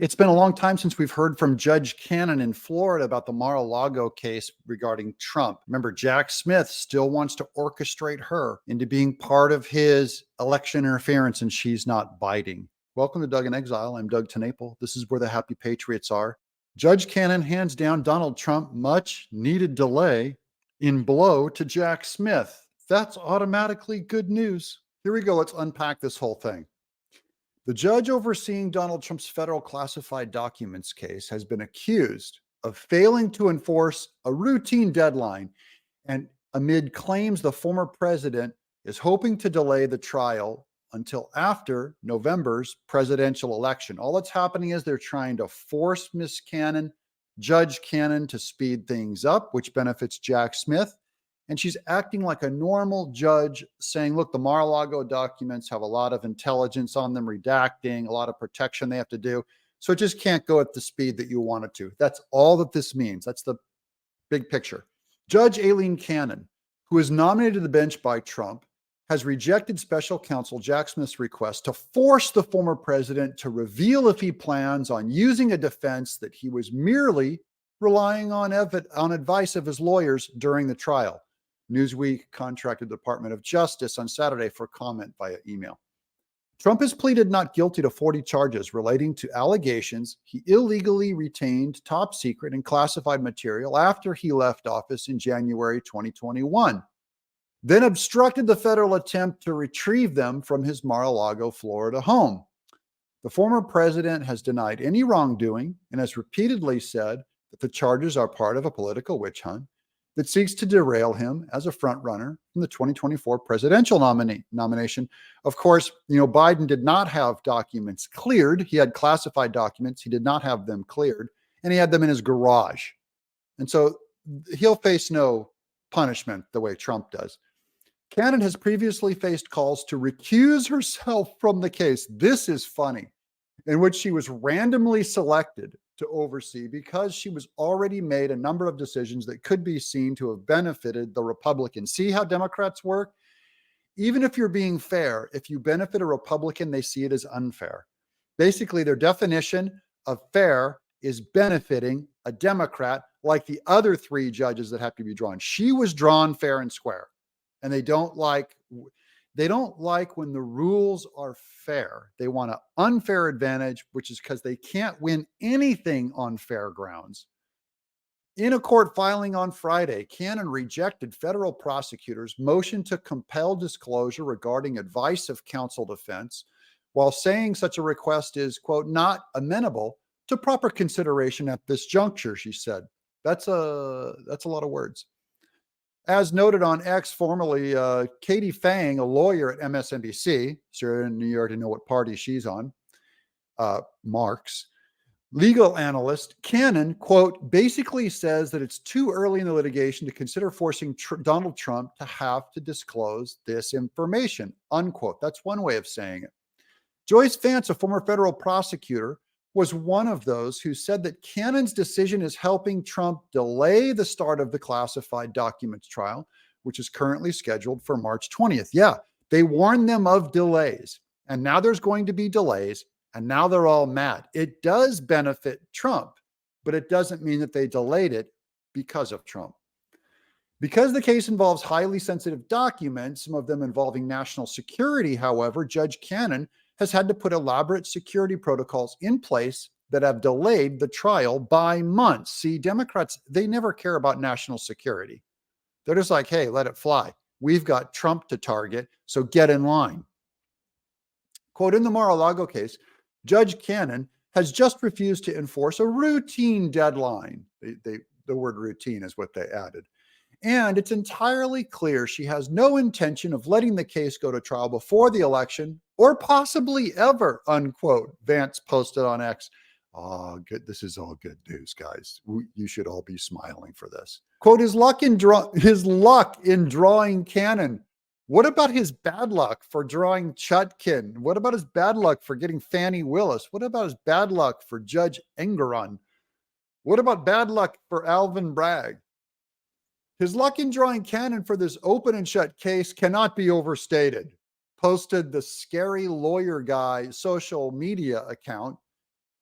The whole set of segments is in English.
It's been a long time since we've heard from Judge Cannon in Florida about the Mar-a-Lago case regarding Trump. Remember, Jack Smith still wants to orchestrate her into being part of his election interference, and she's not biting. Welcome to Doug in Exile. I'm Doug TenNapel. This is where the happy patriots are. Judge Cannon hands down Donald Trump much needed delay in blow to Jack Smith. That's automatically good news. Here we go. Let's unpack this whole thing. The judge overseeing Donald Trump's federal classified documents case has been accused of failing to enforce a routine deadline, and amid claims the former president is hoping to delay the trial until after November's presidential election. All that's happening is they're trying to force Judge Cannon, to speed things up, which benefits Jack Smith. And she's acting like a normal judge, saying, look, the Mar-a-Lago documents have a lot of intelligence on them, redacting, a lot of protection they have to do. So it just can't go at the speed that you want it to. That's all that this means. That's the big picture. Judge Aileen Cannon, who is nominated to the bench by Trump, has rejected special counsel Jack Smith's request to force the former president to reveal if he plans on using a defense that he was merely relying on advice of his lawyers during the trial. Newsweek contacted the Department of Justice on Saturday for comment via email. Trump has pleaded not guilty to 40 charges relating to allegations he illegally retained top secret and classified material after he left office in January 2021, then obstructed the federal attempt to retrieve them from his Mar-a-Lago, Florida home. The former president has denied any wrongdoing and has repeatedly said that the charges are part of a political witch hunt that seeks to derail him as a frontrunner from the 2024 presidential nomination. Of course, Biden did not have documents cleared. He had classified documents. He did not have them cleared, and he had them in his garage. And so he'll face no punishment the way Trump does. Cannon has previously faced calls to recuse herself from the case. This is funny, in which she was randomly selected to oversee because she was already made a number of decisions that could be seen to have benefited the Republicans. See how Democrats work? Even if you're being fair, if you benefit a Republican, they see it as unfair. Basically, their definition of fair is benefiting a Democrat, like the other three judges that have to be drawn. She was drawn fair and square, and they don't like when the rules are fair. They want an unfair advantage, which is because they can't win anything on fair grounds. In a court filing on Friday, Cannon rejected federal prosecutors' motion to compel disclosure regarding advice of counsel defense, while saying such a request is, quote, not amenable to proper consideration at this juncture, she said. That's a lot of words. As noted on X, formerly Katie Fang, a lawyer at MSNBC, so you're in New York, you know what party she's on, Marx, legal analyst, Cannon, quote, basically says that it's too early in the litigation to consider forcing Donald Trump to have to disclose this information, unquote. That's one way of saying it. Joyce Vance, a former federal prosecutor, was one of those who said that Cannon's decision is helping Trump delay the start of the classified documents trial, which is currently scheduled for March 20th. Yeah, they warned them of delays, and now there's going to be delays, and now they're all mad. It does benefit Trump, but it doesn't mean that they delayed it because of Trump. Because the case involves highly sensitive documents, some of them involving national security, however, Judge Cannon has had to put elaborate security protocols in place that have delayed the trial by months. See, Democrats, they never care about national security. They're just like, hey, let it fly. We've got Trump to target, so get in line. Quote, in the Mar-a-Lago case, Judge Cannon has just refused to enforce a routine deadline. The word routine is what they added. And it's entirely clear she has no intention of letting the case go to trial before the election or possibly ever, unquote, Vance posted on X. Oh, good. This is all good news, guys. You should all be smiling for this. Quote, his luck in drawing Cannon. What about his bad luck for drawing Chutkin? What about his bad luck for getting Fani Willis? What about his bad luck for Judge Engoron? What about bad luck for Alvin Bragg? His luck in drawing Cannon for this open and shut case cannot be overstated, posted the Scary Lawyer Guy social media account.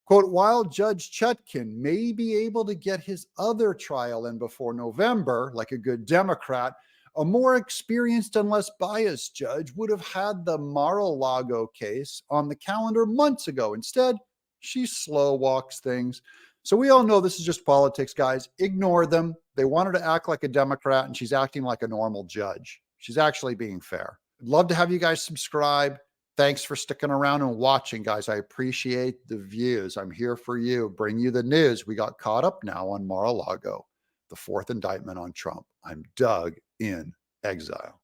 Quote, while Judge Chutkin may be able to get his other trial in before November, like a good Democrat, a more experienced and less biased judge would have had the Mar-a-Lago case on the calendar months ago. Instead, she slow walks things. So we all know this is just politics, guys. Ignore them. They want her to act like a Democrat, and she's acting like a normal judge. She's actually being fair. I'd love to have you guys subscribe. Thanks for sticking around and watching, guys. I appreciate the views. I'm here for you. Bring you the news. We got caught up now on Mar-a-Lago, the fourth indictment on Trump. I'm Doug in exile.